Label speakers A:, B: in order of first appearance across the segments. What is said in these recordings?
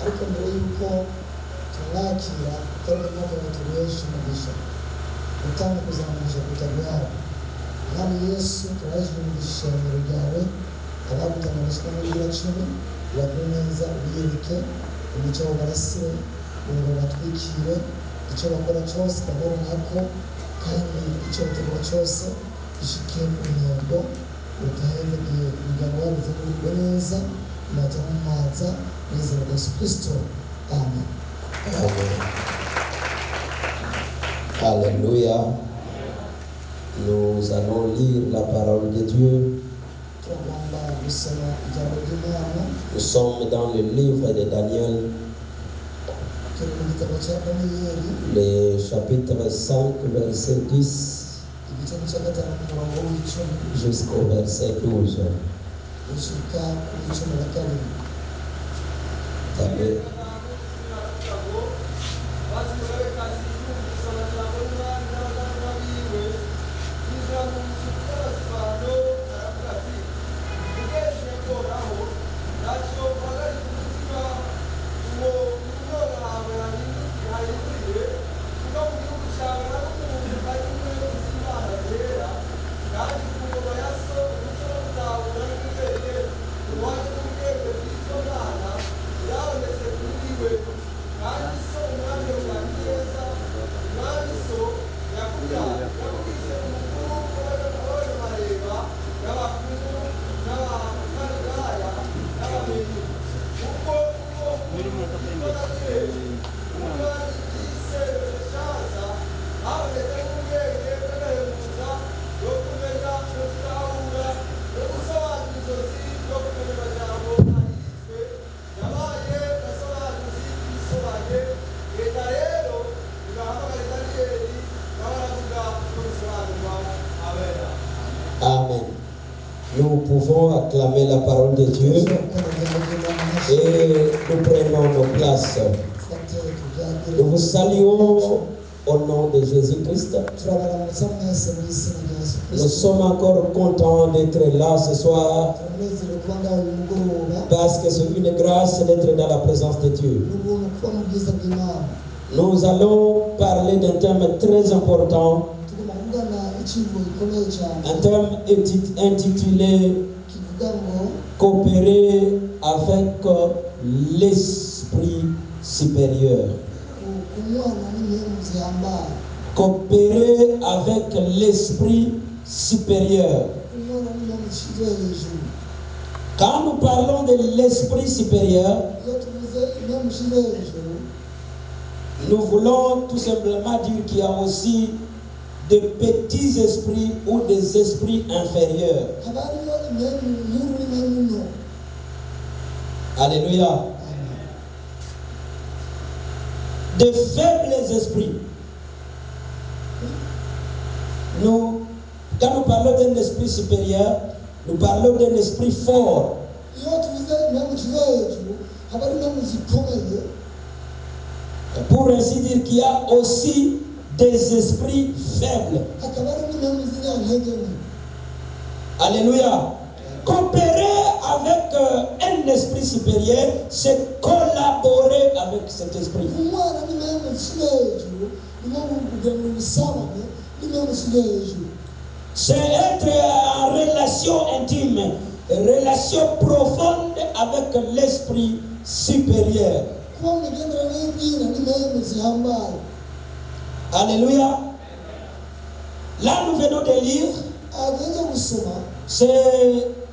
A: ariko mbere yuko tumwakira tutarimo kubaturisha umugisha gutanga kuzamugisha kutabyara mwami Yesu turaje umugisha mu ryawe abagutanganisha muri biracumi bagire neza ubiyereke umucyo w'abarasire ngo batwikire icyo bakora cyose kabone nako kandi icyo bategura cyose gishike ku ntego utaheze umuryango wabize kugubwa neza maze mumaza n'izina rya Yesu Kristo. Amen.
B: Alléluia. Nous allons lire la parole de Dieu. Nous sommes dans le livre de Daniel, le chapitre 5, verset 10 jusqu'au verset 12. Amen. Nous pouvons acclamer la parole de Dieu et nous prenons nos places. Nous vous saluons au nom de Jésus-Christ. Nous sommes encore contents d'être là ce soir parce que c'est une grâce d'être dans la présence de Dieu. Nous allons parler d'un thème très important, un thème intitulé Coopérer avec l'esprit supérieur. Coopérer avec l'esprit supérieur. Quand nous parlons de l'esprit supérieur, nous voulons tout simplement dire qu'il y a aussi de petits esprits ou des esprits inférieurs. Alléluia. De faibles esprits. Quand nous parlons d'un esprit supérieur, nous parlons d'un esprit fort. Pour ainsi dire qu'il y a aussi des esprits faibles. Alléluia. Coopérer avec un esprit supérieur, c'est collaborer avec cet esprit. C'est être en relation intime, relation profonde avec l'esprit supérieur. Alléluia. Là, nous venons de lire, c'est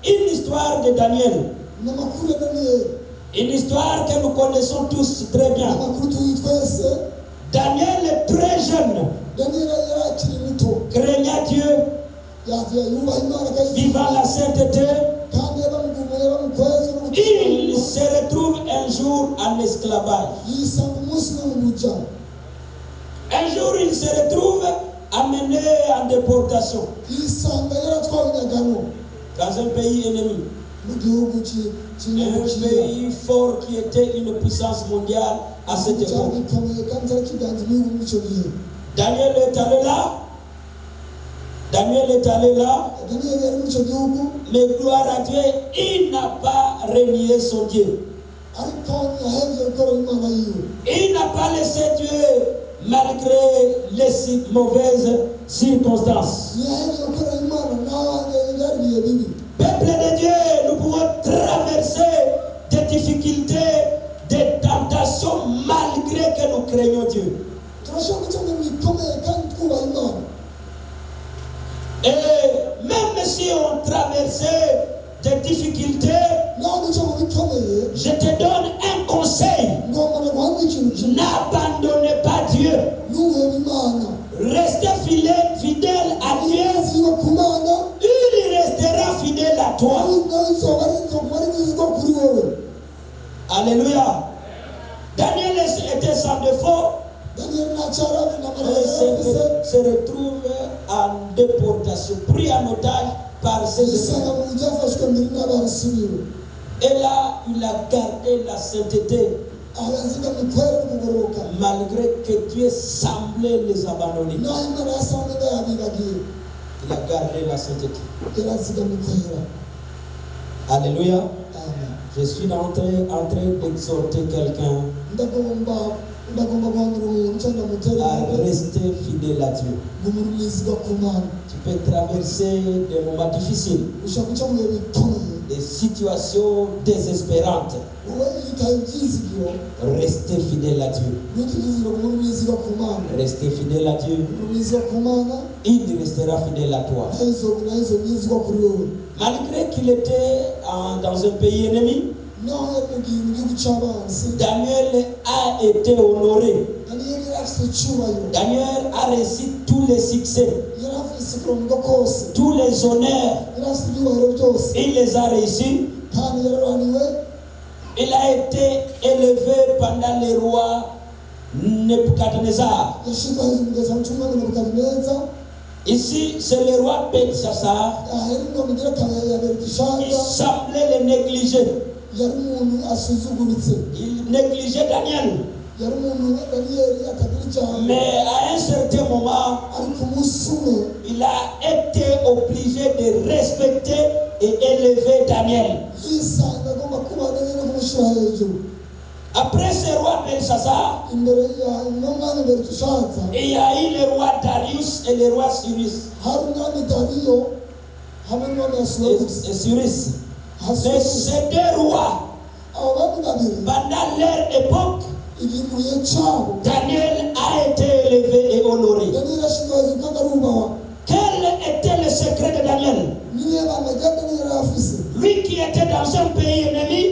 B: une histoire de Daniel. Une histoire que nous connaissons tous très bien. Daniel est très jeune, craignant Dieu, vivant la sainteté. Il se retrouve un jour en esclavage. Un jour, il se retrouve amené en déportation dans un pays ennemi. Un pays fort qui était une puissance mondiale à cette époque. Daniel est allé là. Daniel est allé là. Mais gloire à Dieu, il n'a pas renié son Dieu. Il n'a pas laissé Dieu malgré les mauvaises circonstances. Peuple de Dieu, nous pouvons traverser des difficultés, des tentations malgré que nous craignons Dieu. Et même si on traversait des difficultés, je te donne un conseil. N'abandonnez pas Dieu. Restez fidèle à Dieu. Il restera fidèle à toi. Alléluia. Daniel était sans défaut. Se retrouve en déportation, pris en otage par ses ennemis. Et là, il a gardé la sainteté. Malgré que Dieu semblait les abandonner. Il a gardé la sainteté. Alléluia.
A: Amen.
B: Je suis en train d'exhorter quelqu'un à rester fidèle à Dieu. Tu peux traverser des moments difficiles, des situations désespérantes. Restez fidèle à Dieu. Restez fidèle à Dieu. Il restera fidèle à toi. Malgré qu'il était dans un pays ennemi, Daniel a été honoré. Daniel a reçu tous les succès, tous les honneurs. Il les a reçus. Il a été élevé pendant les rois Nebuchadnezzar. Ici, c'est le roi Belshazzar. Il semblait le négliger. Il négligeait Daniel. Mais à un certain moment, il a été obligé de respecter et élever Daniel. Après ce roi Belshazzar, il y a eu le roi Darius et le roi Cyrus. Et Cyrus. Mais ces deux rois, pendant leur époque, Daniel a été élevé et honoré. Quel était le secret de Daniel? Lui qui était dans un pays ennemi,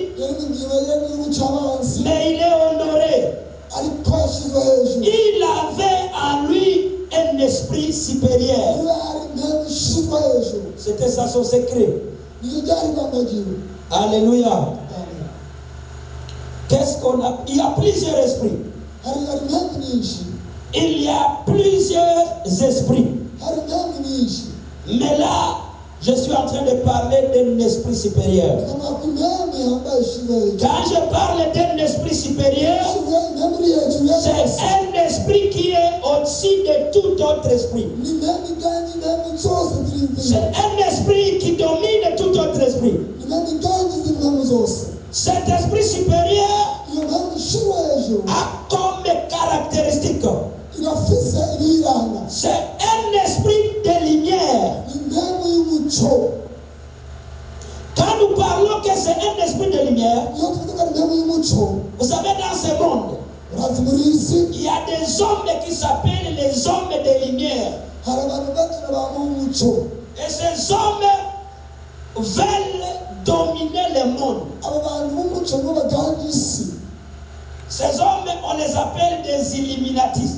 B: mais il est honoré. Il avait en lui un esprit supérieur. C'était ça son secret. Alléluia. Qu'est-ce qu'on a? Il y a plusieurs esprits. Il y a plusieurs esprits. Mais là, je suis en train de parler d'un esprit supérieur. Quand je parle d'un esprit supérieur, c'est un esprit qui est au-dessus de tout autre esprit. C'est un esprit qui domine tout autre esprit. Cet esprit supérieur a comme caractéristique, c'est un esprit de lumière. Quand nous parlons que c'est un esprit de lumière, vous savez, dans ce monde, il y a des hommes qui s'appellent les hommes de lumière. Et ces hommes veulent dominer le monde. Ces hommes, on les appelle des Illuminatis.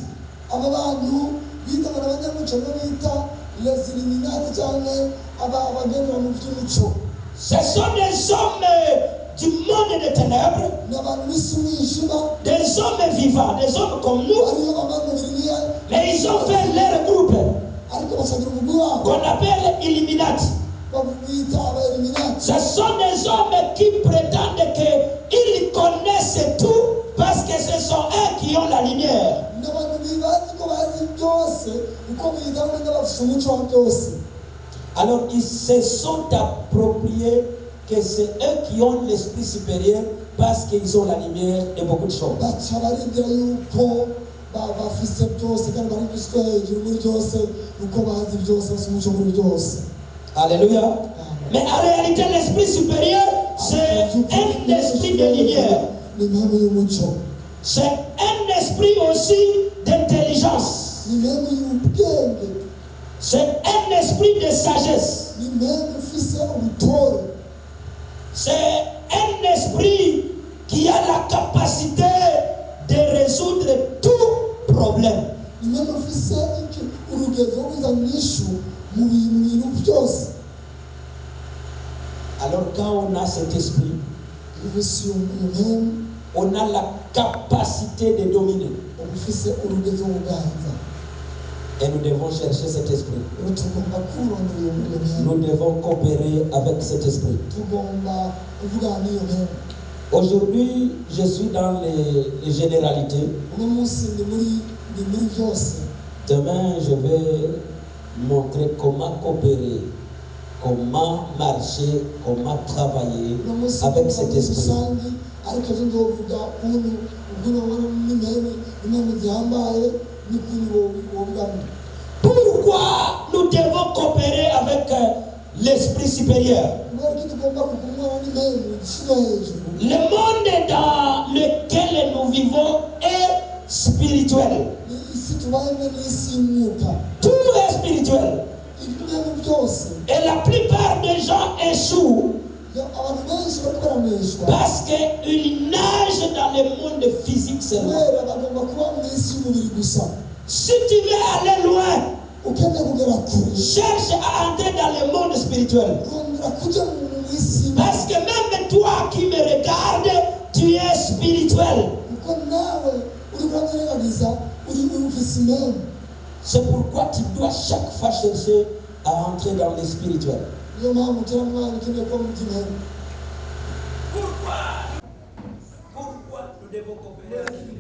B: Ce sont des hommes du monde des ténèbres, des hommes vivants, des hommes comme nous, mais ils ont fait leur groupe qu'on appelle Illuminati. Ce sont des hommes qui prétendent qu'ils connaissent tout parce que ce sont eux qui ont la lumière. Alors ils se sont appropriés que c'est eux qui ont l'esprit supérieur parce qu'ils ont la lumière de beaucoup de choses. Alléluia. Mais en réalité, l'esprit supérieur, c'est un esprit de lumière. C'est un esprit aussi d'intelligence. C'est un esprit de sagesse. C'est un esprit qui a la capacité de résoudre tout problème. Alors quand on a cet esprit, on a la capacité de dominer. Et nous devons chercher cet esprit. Nous devons coopérer avec cet esprit. Aujourd'hui, je suis dans les généralités. Demain, je vais montrer comment coopérer, comment marcher, comment travailler avec cet esprit. Pourquoi nous devons coopérer avec l'esprit supérieur? Le monde dans lequel nous vivons est spirituel. Tout est spirituel. Et la plupart des gens échouent parce qu'ils nagent dans le monde physique seulement. Si tu veux aller loin, cherche à entrer dans le monde spirituel. Parce que même toi qui me regardes, tu es spirituel. C'est pourquoi tu dois chaque fois chercher à entrer dans le spirituel. Pourquoi nous devons coopérer avec lui?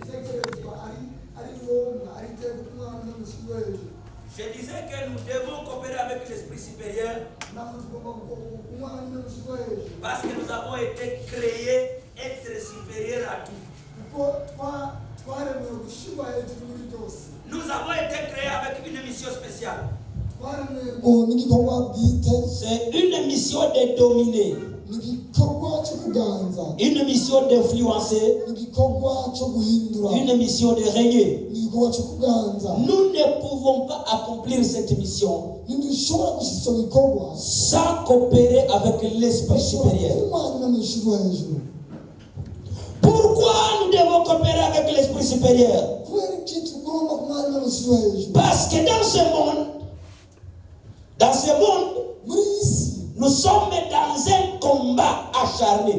B: Je disais que nous devons coopérer avec l'esprit supérieur parce que nous avons été créés être supérieurs à tout. Nous avons été créés avec une mission spéciale. C'est une mission de dominer, une mission d'influencer, une mission de régner. Nous ne pouvons pas accomplir cette mission sans coopérer avec l'esprit supérieur. Pourquoi nous devons coopérer avec l'esprit supérieur? Parce que dans ce monde, nous sommes dans un combat acharné.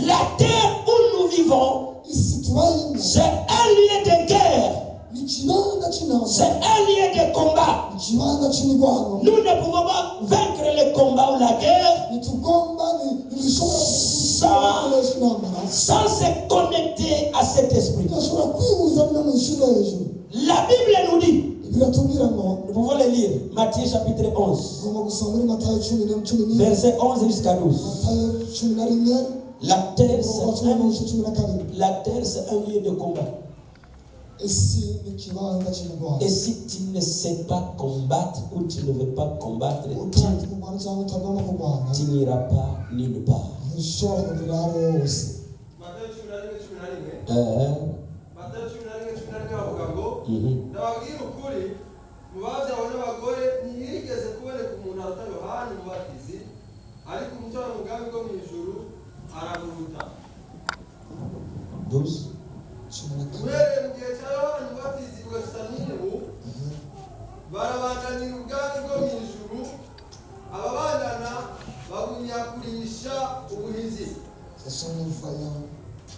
B: La terre où nous vivons, c'est un lieu de guerre. C'est un lieu de combat. Nous ne pouvons pas vaincre le combat ou la guerre sans se connecter à cet esprit. La Bible nous dit, nous pouvons le lire, Matthieu chapitre 11, verset 11 jusqu'à 12. La terre, c'est un lieu de combat. Et si tu ne sais pas combattre ou tu ne veux pas combattre, tu n'iras pas nulle part.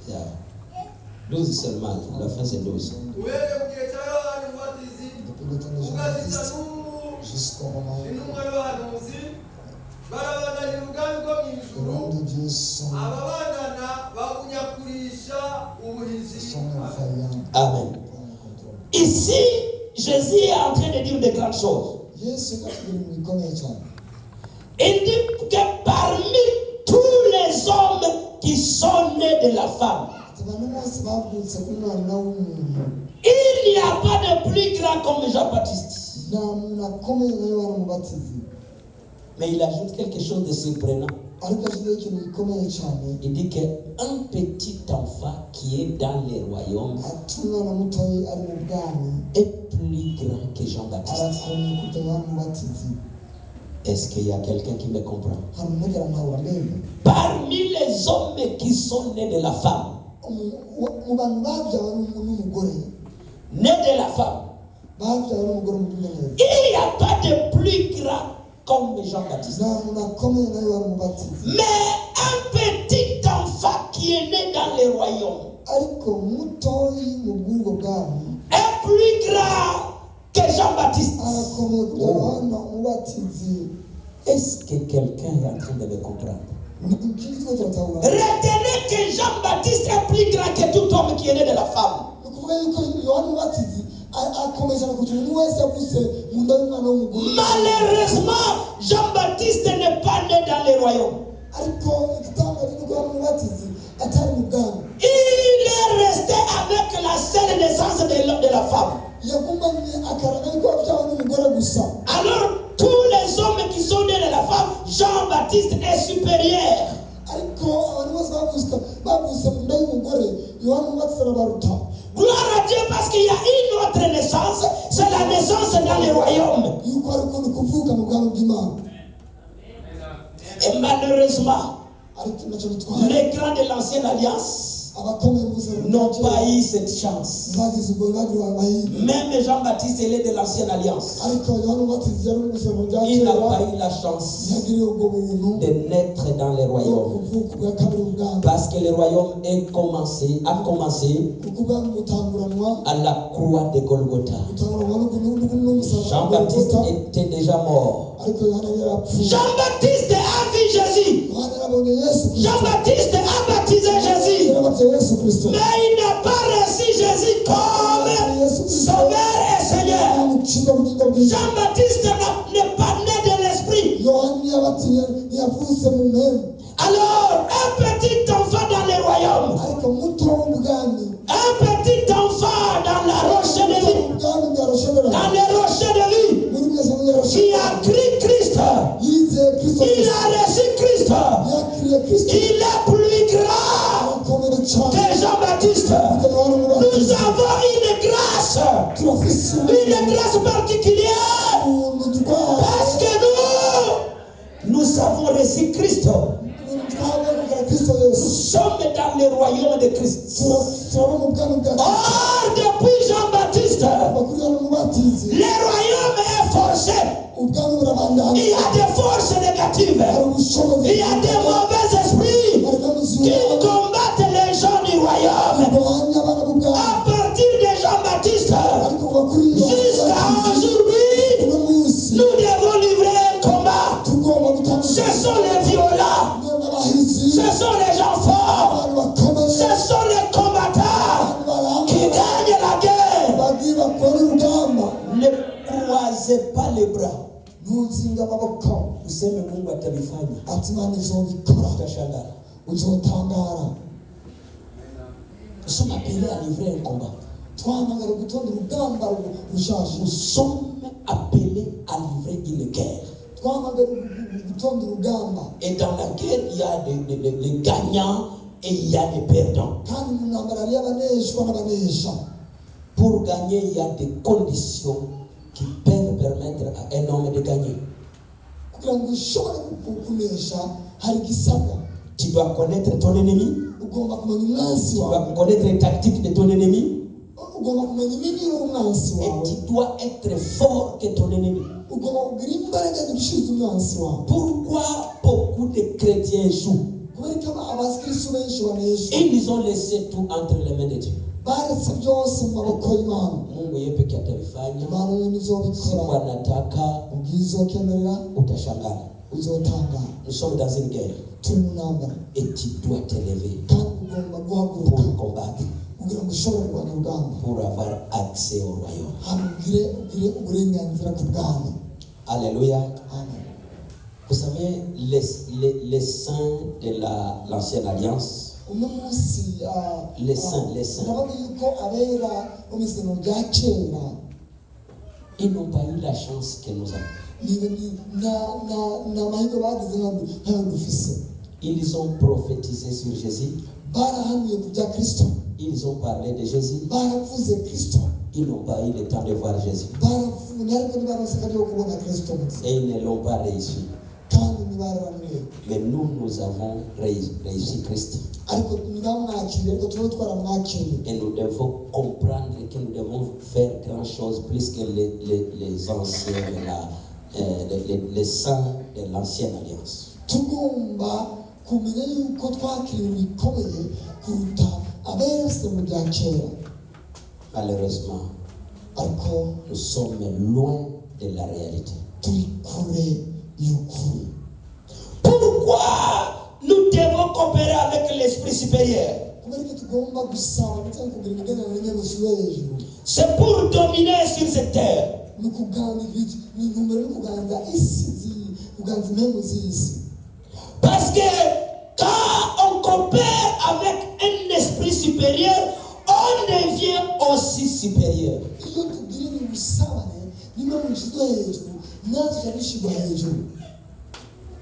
B: Yeah. 12 seulement, la fin c'est 12.
A: Jusqu'au moment
B: Amen. Ici, Jésus est en train de dire de grandes choses. Il dit que parmi tous les hommes qui sont nés de la femme, il n'y a pas de plus grand comme Jean-Baptiste. Mais il ajoute quelque chose de surprenant. Il dit qu'un petit enfant qui est dans les royaumes est plus grand que Jean-Baptiste. Est-ce qu'il y a quelqu'un qui me comprend? Parmi les hommes qui sont nés de la femme, nés de la femme, il n'y a pas de plus grand comme Jean-Baptiste. Mais un petit enfant qui est né dans les royaumes est plus grand que Jean-Baptiste. Est-ce que quelqu'un est en train de me comprendre? Retenez que Jean-Baptiste est plus grand que tout homme qui est né de la femme. Malheureusement, Jean-Baptiste n'est pas né dans les royaumes. Il est resté avec la seule naissance de la femme. Alors, tous les hommes qui sont nés de la femme, Jean-Baptiste est supérieur. Gloire à Dieu, parce qu'il y a une autre naissance, c'est la naissance dans les royaumes. Et malheureusement, les grands de l'ancienne alliance n'ont pas eu cette chance. Même Jean-Baptiste, il est de l'ancienne alliance. Il n'a pas eu la chance de naître dans les royaumes. Parce que le royaume a commencé à la croix de Golgotha. Jean-Baptiste était déjà mort. Jean-Baptiste a vu Jésus. Jean-Baptiste a baptisé Jésus. Mais il n'a pas reçu Jésus comme Sauveur et Seigneur. Jean-Baptiste n'est pas né de l'esprit. Alors, un petit enfant dans les royaumes, un petit enfant dans la roche de vie, dans les rochers de vie, qui a crié Christ, il a reçu Christ, il est plus grand que Jean-Baptiste. Nous avons une grâce particulière, parce que nous avons reçu Christ. Nous sommes dans le royaume de Christ. Or, depuis Jean-Baptiste, le royaume est forcé. Il y a des forces négatives. Il y a des mauvais esprits qui combattent les gens du royaume. À partir de Jean-Baptiste jusqu'à aujourd'hui, nous devons livrer un combat. Ce sont les violents. Ce sont les gens forts. Ce sont les combattants qui gagnent la guerre. Ne croisez pas les bras. Useme Mungu atalifanya. Utashangaa. Nous sommes appelés à livrer un combat. Nous sommes appelés à livrer une guerre. Et dans la guerre, il y a des gagnants et il y a des perdants. Pour gagner, il y a des conditions qui peuvent permettre à un homme de gagner. Tu dois connaître ton ennemi. Tu dois connaître les tactiques de ton ennemi. Et tu dois être fort que ton ennemi. Pourquoi beaucoup de chrétiens jouent? Ils ont laissé tout entre les mains de Dieu. Mungu yeye pekee atalifanya. Siku anataka utashangaa.
A: uzotangara.
B: Nous sommes dans une guerre.
A: Turi mu ntambara.
B: Et tu dois te lever
A: Kandi ugomba guhaguruka
B: pour combattre,
A: kugira ngo ushobore kurwanya urugamba.
B: pour avoir accès au royaume.
A: Hanyuma ugire uburenganzira ku bwami.
B: Alléluia.
A: Amen.
B: Vous savez, les saints de l'ancienne alliance,
A: Uno munsi
B: les saints,
A: ndabona yuko abera bo mu isezerano rya kera
B: ils n'ont pas eu la chance que nous avons.
A: na mahirwe bagize nk'ayo dufise.
B: Ils ont prophétisé sur Jésus.
A: Barahanuye ku bya Kristo.
B: Ils ont parlé de Jésus.
A: Baravuze Kristo.
B: Ils n'ont pas eu le temps de voir Jésus.
A: Baravuze ariko ntibaronse akanya ko kubona Kristo.
B: Et ils ne l'ont pas réussi.
A: Kandi ntibarahanuye.
B: Mais nous avons réussi Christ.
A: Ariko ntibamwakiriye ariko tuba twaramwakiriye.
B: Et nous devons comprendre que nous devons faire grand chose plus que les anciens les saints de l'ancienne alliance.
A: Tugomba kumenya yuko twakiriye bikomeye kuruta abera mu bya kera.
B: Malheureusement, nous sommes loin de la réalité.
A: Turi kure y'ukuri.
B: Pourquoi nous devons coopérer avec l'esprit supérieur? C'est pour dominer sur cette terre. Parce que quand on coopère avec un esprit supérieur, on devient aussi supérieur.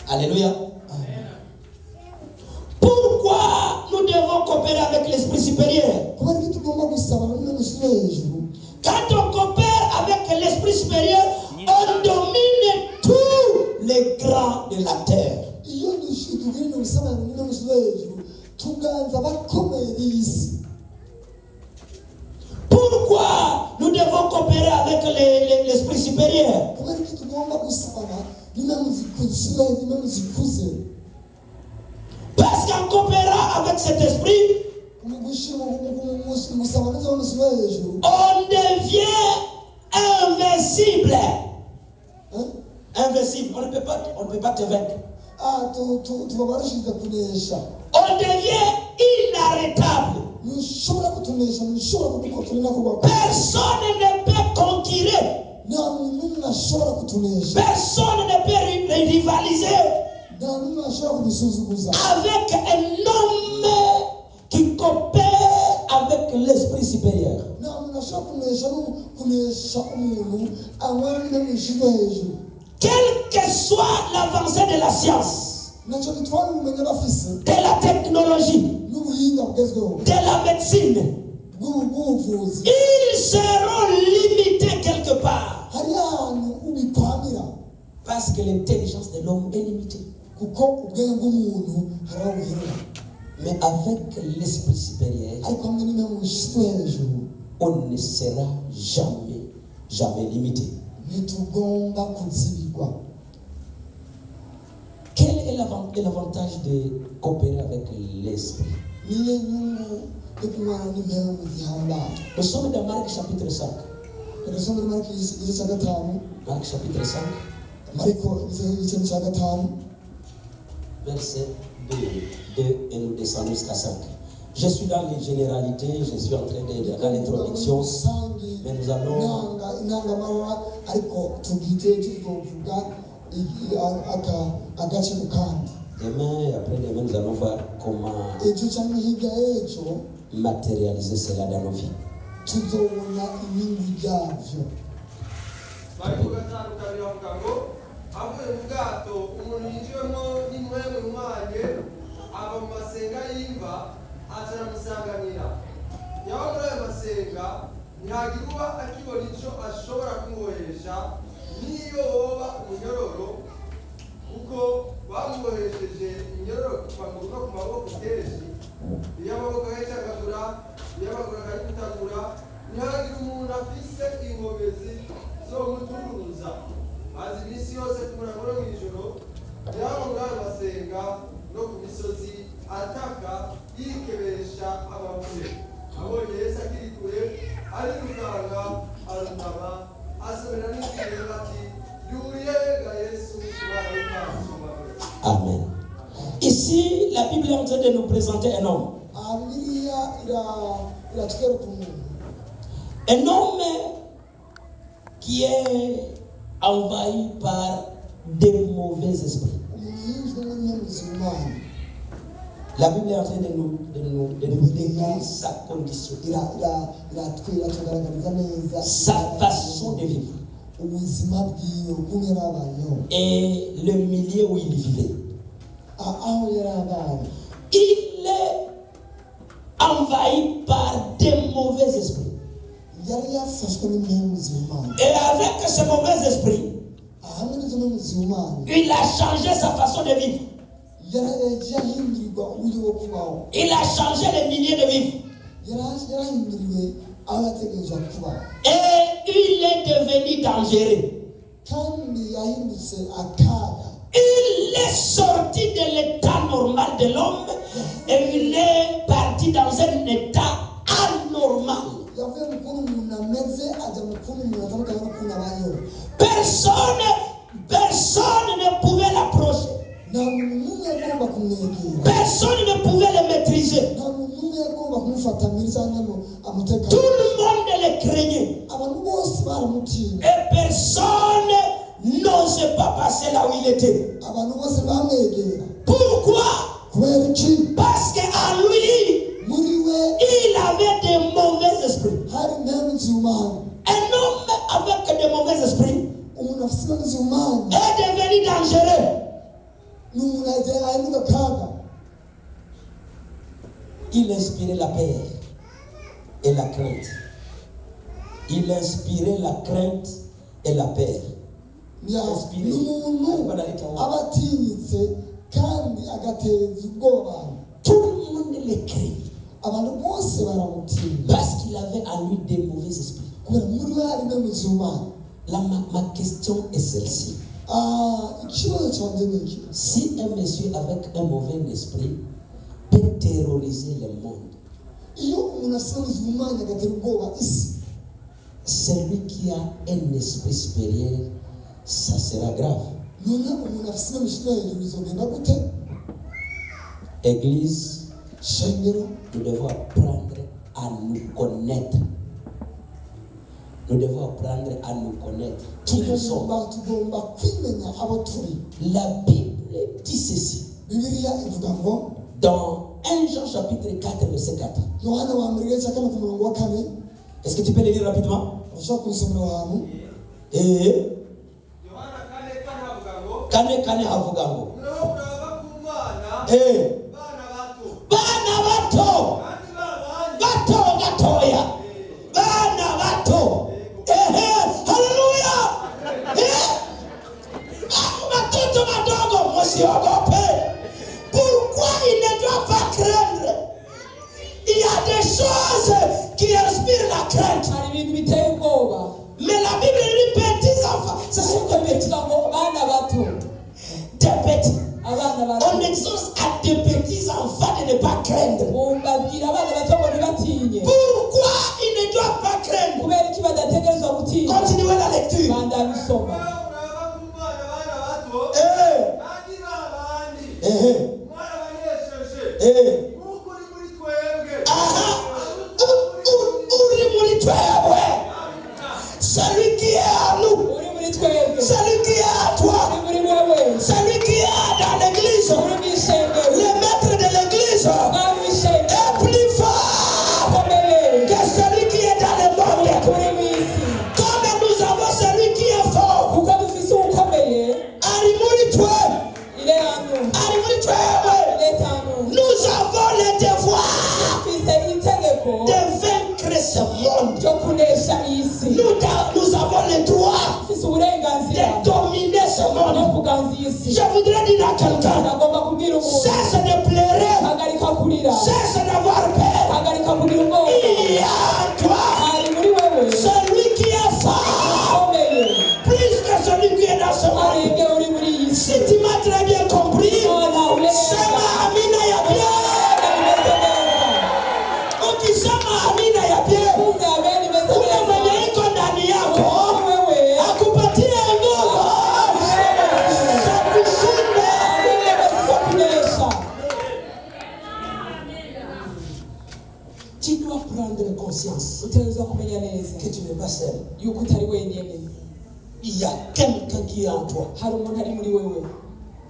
B: Alléluia. Pourquoi nous devons coopérer avec l'esprit supérieur? Quand on coopère avec l'esprit supérieur, on domine tous les grands de la terre. Pourquoi nous devons coopérer avec l'esprit supérieur? Parce qu'en coopérant avec cet esprit, on devient invincible. Invincible. On ne peut pas te vaincre. On devient inarrêtable. Personne ne peut conquérir. Personne ne peut rivaliser avec un homme qui coopère avec l'esprit supérieur. Quelle que soit l'avancée de la science, de la technologie, de la médecine, ils seront limités quelque part. Parce que l'intelligence de l'homme est limitée. Mais avec l'esprit supérieur, on ne sera jamais limité. Quel est l'avantage de coopérer avec l'esprit? Nous sommes dans Marc chapitre 5. Marc chapitre 5. Verset 2 et nous descendons jusqu'à 5. Je suis dans les généralités, je suis en train de dans l'introduction, mais nous allons demain et après-demain, nous allons voir comment matérialiser cela dans nos vies.
C: avuye mu bwato umuntu yinjiyemo n'imwemwe umwanye ava mu masenga y'imva aza aramusanganira yaba muri ayo masenga ntihagira uba akibona icyo ashobora kumubohesha n'iyo woba umunyororo kuko bamubohesheje iminyororo ku maguru no ku maboko kenshi iyo amaboko yacagagura iyo amaguru akayikutagura ntihagira umuntu afise ingomezi zo muturuza azi iminsi yose ku murango no mw'ijoro yaba muri ayo masenga no ku misozi ataka yikebesha amabuye abonye Yesu akiri kure arirukanga arunama asomera n'ikirere ati yuriye ga Yesu umwana w'Imana
B: de nous présenter un homme. Un homme qui est envahi par des mauvais esprits. La Bible est en train de nous décrire sa condition, sa façon de vivre et le milieu où il vivait. Il est envahi par des mauvais esprits. Et avec ce mauvais esprit, il a changé sa façon de vivre. Il a changé le milieu de vivre. Et il est devenu dangereux. Il est sorti de l'état normal de l'homme et il est parti dans un état anormal. Personne ne pouvait l'approcher. Personne ne pouvait le maîtriser. Tout le monde le craignait. Et personne n'osait pas passer là où il était. Pourquoi? Parce qu'à lui, il avait des mauvais esprits. Un homme avec des mauvais esprits est devenu dangereux. Il inspirait la peur et la crainte. Il inspirait la crainte et la peur. Tout le monde le craignait. Parce qu'il avait en lui des mauvais esprits. Ma question est celle-ci. Si un monsieur avec un mauvais esprit peut terroriser le monde, celui qui a un esprit supérieur, ça sera grave. Église, nous devons apprendre à nous connaître. Nous devons apprendre à nous connaître. Qui nous sommes. La Bible dit ceci. Dans 1 Jean chapitre 4, verset 4. Est-ce que tu peux le lire rapidement? Et Kane havugango. Bana bato. Bato gatoya. Bana bato. Hallelujah. Watoto wadogo msiogope. Pourquoi il ne doit pas craindre? Il y a des choses qui inspirent la crainte. Mais la Bible dit petits enfants. Ce sont des petits enfants. Des petits. On exhorte à des petits enfants de ne pas craindre. Pourquoi ils ne doivent pas craindre? Continuez la lecture. Celui qui est à nous, celui qui est à toi, celui qui est dans l'église, le maître de l'église est plus fort que celui qui est dans le monde. Comme nous avons celui qui est fort, nous avons le devoir de vaincre ce monde. Nous avons le droit de dominer ce monde. Je voudrais dire à quelqu'un, cesse de pleurer, cesse d'avoir peur. Il y a en toi celui qui est fort, plus que celui qui est dans ce monde. Si tu m'as très bien compris, sema amina ya bien. Ukisema amina ya bien, ule mwenye iko ndani yako akupatie nguvu za kushinda. Tu dois prendre conscience
D: utegerezwa kumenya neza
B: que tu n'es pas seul.
D: yuko utari wenyene.
B: Il y a quelqu'un qui est en toi
D: Hari umuntu ari muri wewe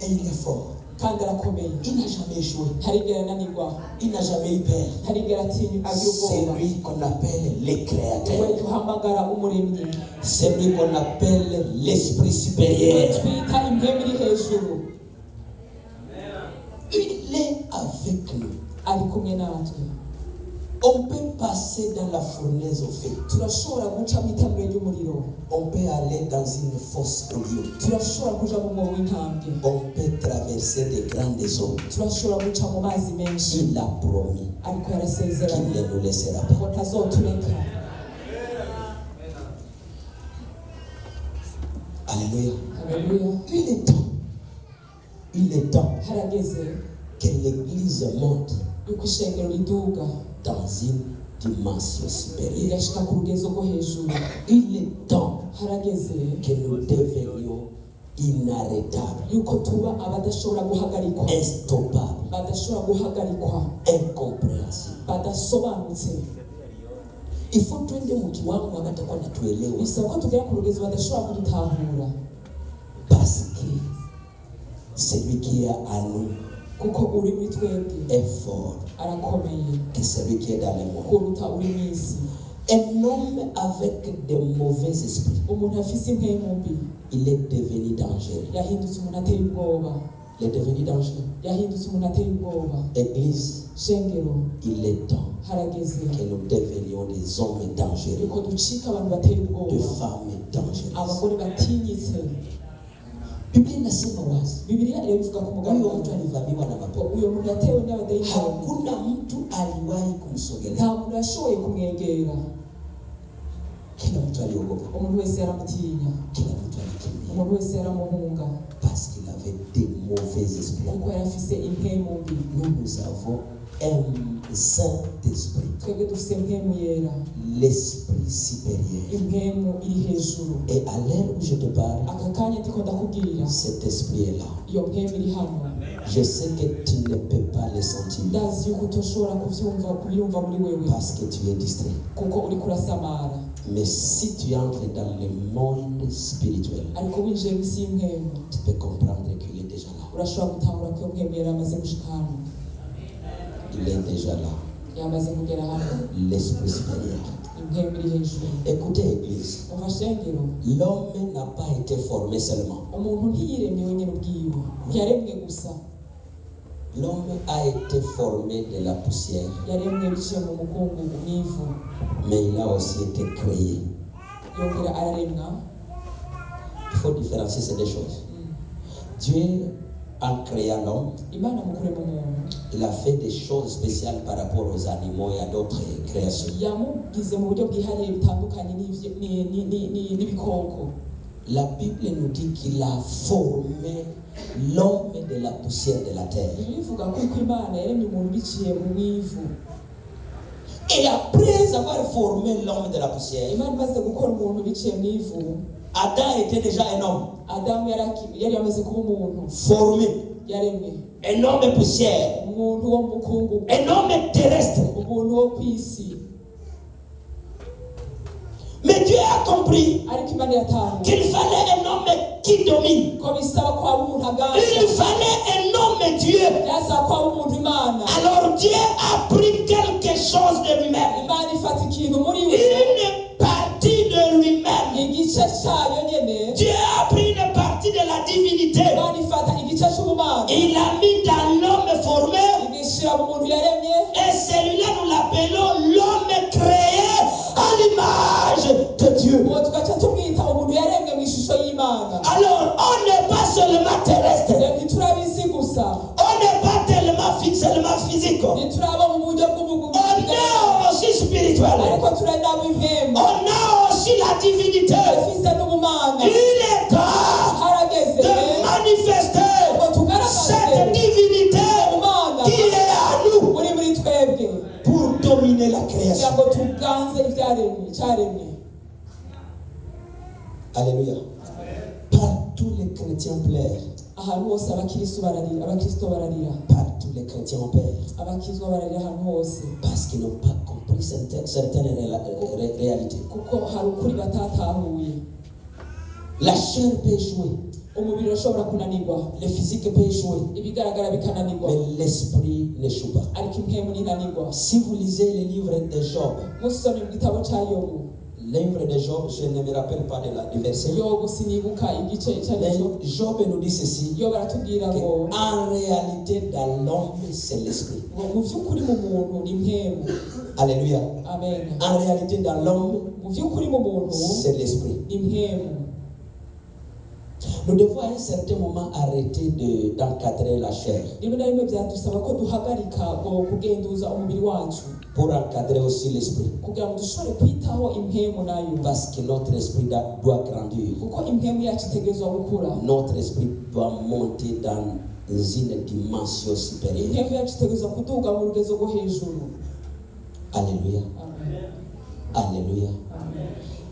B: et il est fort.
D: kandi arakomeye,
B: Il n'a jamais échoué.
D: ntarigera ananirwa,
B: Il n'a jamais eu peur.
D: ntarigera agira
B: C'est
D: ubwoba.
B: lui qu'on appelle le
D: We
B: créateur.
D: duhamagara umuremyi,
B: C'est lui qu'on appelle l'esprit
D: we
B: supérieur.
D: twita impemu iri hejuru.
B: Il est avec nous.
D: Ari kumwe natwe.
B: On peut passer dans la fournaise au feu.
D: Turashobora guca mu itanura ry'umuriro,
B: On peut aller dans une fosse au lieu.
D: turashobora kuja mu mwobo w'intambwe,
B: On peut traverser de grandes eaux.
D: turashobora guca mu mazi menshi,
B: Il a promis
D: ariko
B: qu'il
D: yarasezeranye
B: ne nous laissera pas.
D: ngo ntazotureka.
B: Alléluia.
D: Haleluya.
B: Il est temps. Il est temps
D: Harageze
B: que l'Église monte
D: yuko ishengero riduga
B: dans une dimension supérieure.
D: rigashika ku rugezo rwo hejuru.
B: Il est temps
D: Harageze
B: que nous devenions inarrêtables,
D: yuko tuba abadashobora guhagarikwa,
B: instoppables,
D: badashobora guhagarikwa,
B: incompréhensibles.
D: badasobanutse.
B: Il faut twende mu kiwango hatakuwa natuelewa,
D: Bisaba ko tugera ku rugezo badashobora kudutahura,
B: parce que celui qui est à nous
D: kuko uri muri twebwe
B: est fort
D: arakomeye
B: que celui qui est dans le monde.
D: kuruta uri mu isi.
B: Un homme avec de mauvais esprits,
D: Umuntu afise impemu mbi
B: il est devenu dangereux.
D: yahindutse umuntu ateye ubwoba,
B: Il est devenu dangereux.
D: yahindutse umuntu ateye ubwoba.
B: Église,
D: Shengero,
B: il est temps
D: harageze
B: que nous devenions des hommes dangereux,
D: yuko ducika abantu bateye
B: des
D: ubwoba,
B: femmes dangereuses.
D: abagore batinyitse.
B: Biblia inasema wazi,
D: Bibiliya irabivuga ku
B: huyo
D: mugaragaro
B: mtu alivamiwa na
D: ko
B: mapepo.
D: uyo muntu yatewe n'abadayimoni,
B: Hakuna mtu aliwahi kumsogelea.
D: nta muntu yashoboye kumwegera,
B: Kila mtu aliogopa,
D: umuntu wese yaramutinya,
B: kila mtu alikimbia,
D: umuntu wese yaramuhunga
B: parce qu'il avait des mauvais esprits.
D: kuko yari afise impemu mbi.
B: Nous avons un Saint-Esprit,
D: Twebwe dufise impemu yera,
B: l'Esprit supérieur.
D: impemu iri hejuru.
B: Et à l'heure où je te parle,
D: Aka kanya ndiko ndakubwira,
B: cet esprit est là.
D: iyo mpemu iri hano.
B: Je sais que tu ne peux pas le sentir
D: Ndazi yuko utoshobora kubiyumva muri wewe
B: parce que tu es distrait.
D: kuko uriko urasamara,
B: Mais si tu entres dans le monde spirituel,
D: ariko winjiye mu isi y'impemu
B: tu peux comprendre qu'il est déjà là.
D: urashobora gutahura ko iyo mpemu yari amaze gushika hano,
B: Il est déjà là.
D: yamaze kugera hano,
B: L'Esprit supérieur.
D: impemu iri hejuru.
B: Écoutez, Église,
D: Umva shengero,
B: l'homme n'a pas été formé seulement.
D: umuntu ntiyiremye wenyine ubwiwe, ntiyaremwe gusa,
B: L'homme a été formé de la poussière,
D: yaremwe biciye mu mukungugu n'ivu,
B: mais il a aussi été créé.
D: yongera araremwa.
B: Il faut différencier ces deux choses. Dieu, en créant l'homme,
D: Imana mu kurema umuntu
B: il a fait des choses spéciales par rapport aux animaux et à d'autres créations.
D: yamugize mu buryo bwihariye bitandukanye n'ibikoko.
B: La Bible nous dit qu'il a formé l'homme de la poussière de la terre.
D: Bivuga ko Imana yaremye umuntu biciye mu ivu.
B: Et après avoir formé l'homme de la poussière,
D: Imana imaze gukora umuntu biciye mu ivu,
B: Adam était déjà un homme
D: Adamu yari yamaze kuba umuntu
B: formé,
D: yaremwe,
B: un homme de poussière,
D: umuntu wo mu mukungugu,
B: un homme terrestre.
D: umuntu wo ku isi.
B: Mais Dieu a compris
D: Ariko Imana yatahuye
B: qu'il fallait un homme qui domine.
D: ko bisaba ko haba umuntu
B: Il
D: aganza,
B: fallait un homme Dieu.
D: byasaba ko haba umuntu Imana.
B: Alors Dieu a pris quelque chose de lui-même,
D: Imana ifata ikintu muri we,
B: une partie de lui-même.
D: igice cyayo nyene.
B: Dieu a pris une partie de la divinité.
D: Imana ifata igice cy'ubumana
B: Il l'a mis dans l'homme formé.
D: igishyira mu muntu yaremye,
B: Et celui-là, nous l'appelons l'homme créé à l'image de Dieu.
D: uwo tugaca tumwita umuntu yaremwe mu ishusho y'Imana.
B: Alors, on n'est pas seulement terrestre.
D: Ntiturabizi gusa,
B: On n'est pas seulement physique. On
D: ntituraba mu buryo bw'umubiri,
B: est aussi spirituel.
D: ariko turaraba impemu,
B: On a aussi la divinité.
D: ifise n'ubumana.
B: Il est temps
D: Harageze
B: de manifester
D: ngo tugaragaze
B: cette divinité
D: ubumana
B: qui est à nous
D: buri muri twebwe
B: pour dominer la
D: kugira
B: création.
D: ngo tuganze icyaremwe.
B: Alléluia. Partout les chrétiens pleurent.
D: ahantu hose abakristo bararira
B: Partout les chrétiens ont peur.
D: abakizwa bararira ahantu hose
B: Parce qu'ils n'ont pas compris certaines réalités.
D: kuko hari ukuri batatahuye.
B: La chair peut échouer.
D: Umubiri urashobora kunanirwa,
B: Le physique peut échouer.
D: ibigaragara bikananirwa,
B: Mais l'esprit n'échoue pas.
D: ariko impemu ninanirwa.
B: Si vous lisez le livre de Job,
D: musomye mu gitabo cya Yobu,
B: livre de Job, je ne me rappelle pas du verset.
D: Yobu sinibuka igice
B: Mais
D: cyaricyo.
B: Job nous dit ceci,
D: Yo baratubwira ngo
B: qu'en réalité dans l'homme c'est l'esprit.
D: mu by'ukuri mu muntu ni impemu.
B: Alléluia.
D: Amen.
B: En réalité dans l'homme
D: Mu by'ukuri mu muntu
B: c'est l'esprit.
D: ni impemu.
B: Nous devons à un certain moment arrêter d'encadrer la chair
D: Rimwe na rimwe byadusaba ko duhagarika kugenduza umubiri wacu
B: pour encadrer aussi l'esprit.
D: kugira ngo dushobore kwitaho impemu nayo,
B: Parce que notre esprit doit grandir.
D: kuko impemu yacu itegerezwa gukura.
B: Notre esprit doit monter dans une dimension supérieure.
D: Impemu yacu itegerezwa kuduga mu rugezo rwo hejuru.
B: Alléluia.
D: Amen.
B: Alléluia.
D: Amen.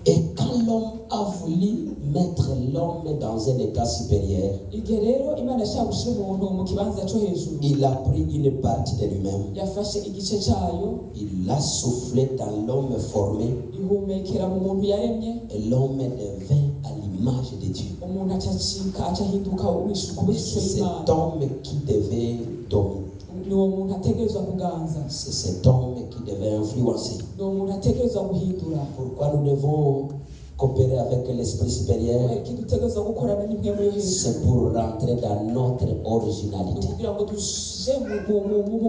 B: Et quand l'homme a voulu mettre l'homme dans un état supérieur,
D: Igihe rero Imana yashaka gushyira umuntu mu kibanza cyo hejuru,
B: il a pris une partie de lui-même.
D: yafashe igice cyayo
B: Il l'a soufflé dans l'homme formé
D: ihumekera mu muntu yaremye,
B: et l'homme devint à l'image de Dieu.
D: umuntu acacika acahinduka ku bishusho
B: C'est
D: y'Imana.
B: cet homme qui devait dominer.
D: Ni uwo muntu ategerezwa kuganza,
B: C'est cet homme qui devait influencer.
D: ni uwo muntu ategerezwa guhindura.
B: Pourquoi nous devons coopérer avec l'esprit supérieur?
D: Kubera iki dutegerezwa gukorana n'impemu yo hejuru?
B: C'est pour rentrer dans notre originalité.
D: kugira ngo duje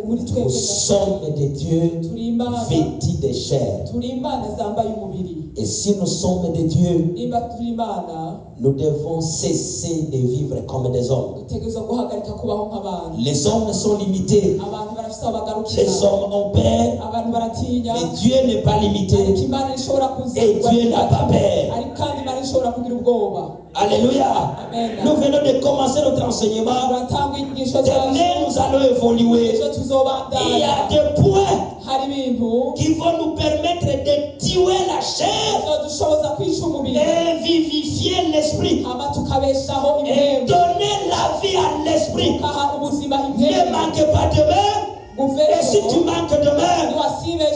D: muri
B: Nous
D: twebwe
B: sommes des dieux
D: turi Imana,
B: vêtus de chair.
D: turi Imana zambaye umubiri.
B: Et si nous sommes des dieux,
D: Nimba turi Imana,
B: nous devons cesser de vivre comme des hommes.
D: dutegerezwa guhagarika kubaho nk'abantu.
B: Les hommes sont limités.
D: Abantu barafite aho bagarukira,
B: Les hommes ont peur.
D: abantu baratinya,
B: Mais Dieu n'est pas
D: ariko
B: limité.
D: Imana ishobora
B: Et Dieu n'a pas peur.
D: ariko kandi Imana ishobora kugira ubwoba.
B: Alléluia.
D: Amen.
B: Nous venons de commencer notre enseignement.
D: turatanga inyigisho
B: Demain, nous allons évoluer.
D: ejo
B: Il y
D: tuzobandanya.
B: a des points
D: Hari ibintu
B: qui vont nous permettre de tuer la chair
D: bizodushoboza kwica umubiri,
B: et vivifier l'esprit
D: hama tukabeshaho
B: et
D: impemu,
B: donner la vie à l'esprit.
D: tukaha ubuzima
B: Ne
D: impemu.
B: manque pas demain. Et si tu manques demain,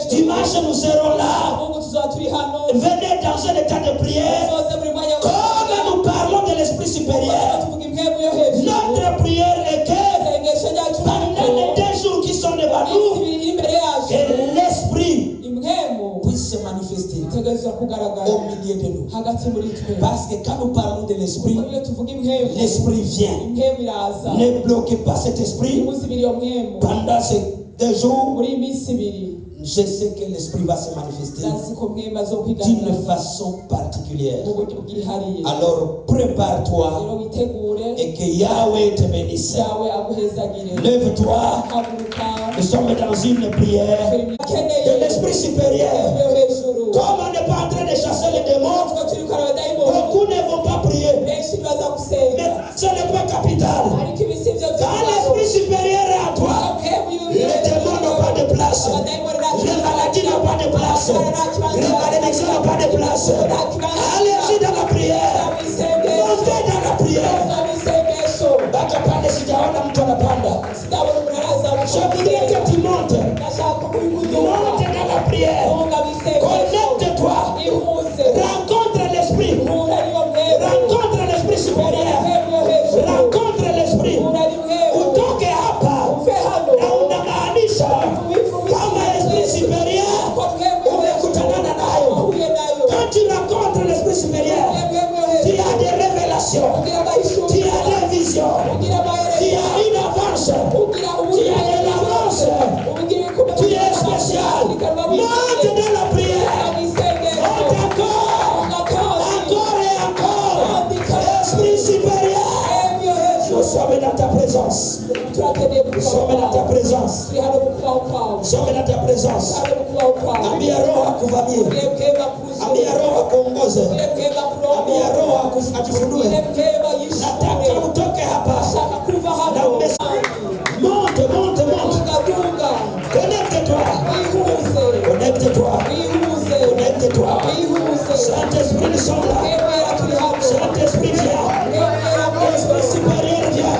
B: dimanche nous serons là. Venez dans un état de prière. Comme nous parlons de l'esprit supérieur, notre prière est que pendant les 2 jours qui sont devant nous, que l'esprit puisse se manifester au milieu de nous. Parce que quand nous parlons de l'esprit, l'esprit vient. Ne bloquez pas cet esprit pendant ces 2 jours. Je sais que l'esprit va se manifester d'une façon particulière. Alors prépare-toi et que Yahweh te bénisse. Lève-toi. Nous sommes dans une prière de l'esprit supérieur. Comme on n'est pas en train de chasser les démons, beaucoup ne vont pas prier. Mais ce n'est pas capital. Quand l'esprit supérieur est à toi, les démons n'ont pas de place. Les maladies n'ont pas de place. Les malédictions n'ont pas de place. Allez-y dans la prière. Montez dans la prière. Bakapande sijaona mtu anapanda. Je voudrais que tu montes. Monte dans la prière. Connecte-toi. Rencontre l'esprit. Rencontre l'esprit supérieur. Rencontre l'esprit. Utoke hapa na unamaanisha kama esprit supérieur umekutana nayo. Quand tu rencontres l'esprit supérieur, tu as des révélations, tu as des visions, tu as une avance, tu as de l'avance, tu es spécial. Monte dans la prière. Monte encore et encore. Esprit supérieur. Nous sommes dans ta présence. Nous sommes dans ta présence. Nous sommes dans ta présence. Ambia roho akuvamie. Ambia roho akuongoze. Ambia roho akufunue. Nataka utoke hapa. Na monte. Connecte-toi. Saint-Esprit, nous sommes là. Saint-Esprit, viens. Esprit supérieur, viens.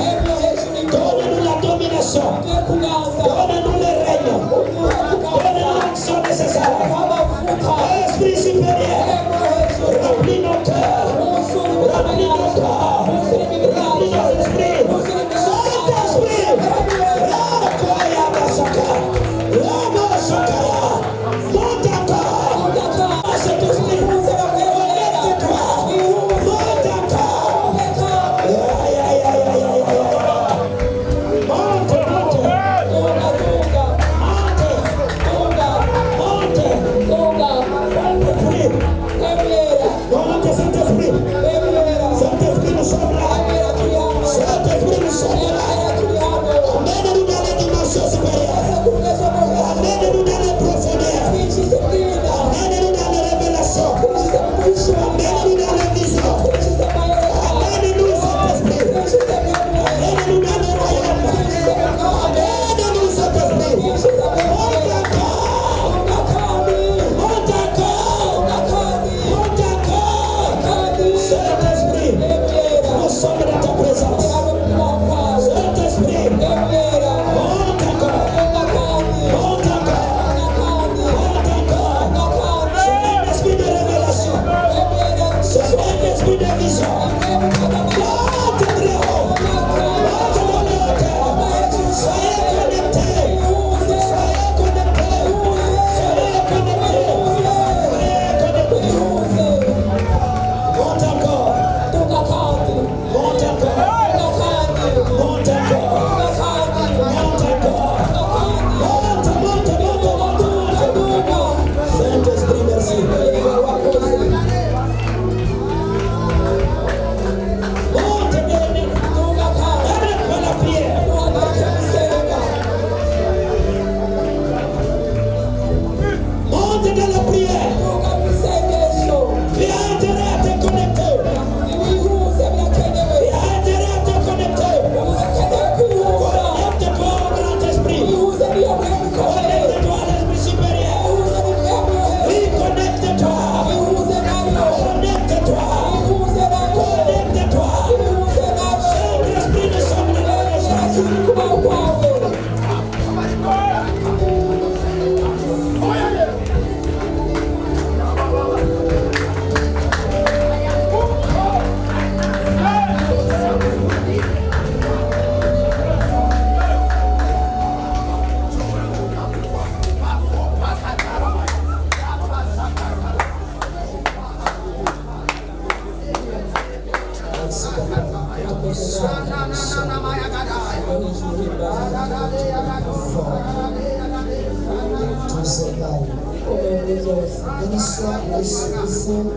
A: travail. Béni soit l'Esprit Saint,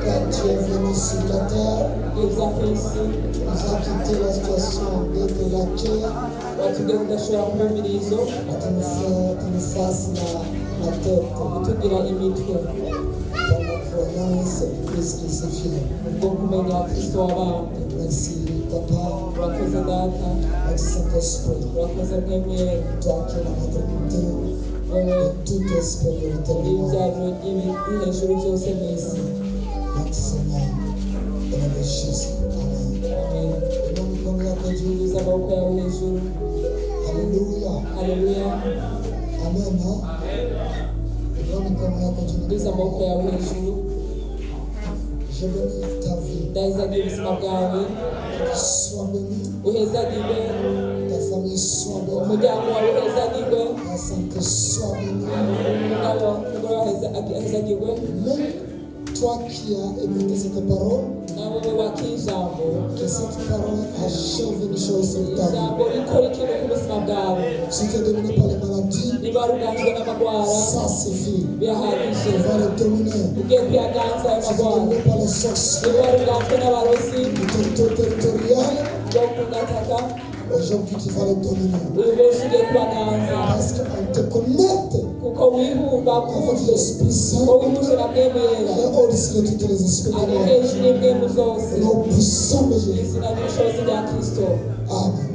A: car tu es venu sur la terre, nous a quitté la situation de l'accueil, tu nous fasses la tête, dans la croyance Christ crucifié. Merci Papa, merci Saint-Esprit, toi qui es la maternité de toute expérience. Merci Seigneur, dans le nom de Jésus. Amen. Et nous nous congratulons. Alléluia. Alléluia. Amen. Et nous nous congratulons. Je bénis ta vie. Sois béni. Ta famille soit bénie. Ta santé soit bénie. Même toi qui as écouté cette parole, que cette parole achève une chose sur ta vie. Si tu es dominé par les maladies, ça suffit. Tu vas le dominer. Si tu es dominé par les sorciers, du territoire territorial, aujourd'hui tu vas le dominer. Parce qu'on te connecte avec l'Esprit Saint et au-dessus de toutes les esprits de mort. Au nom puissant de Jésus. Amen.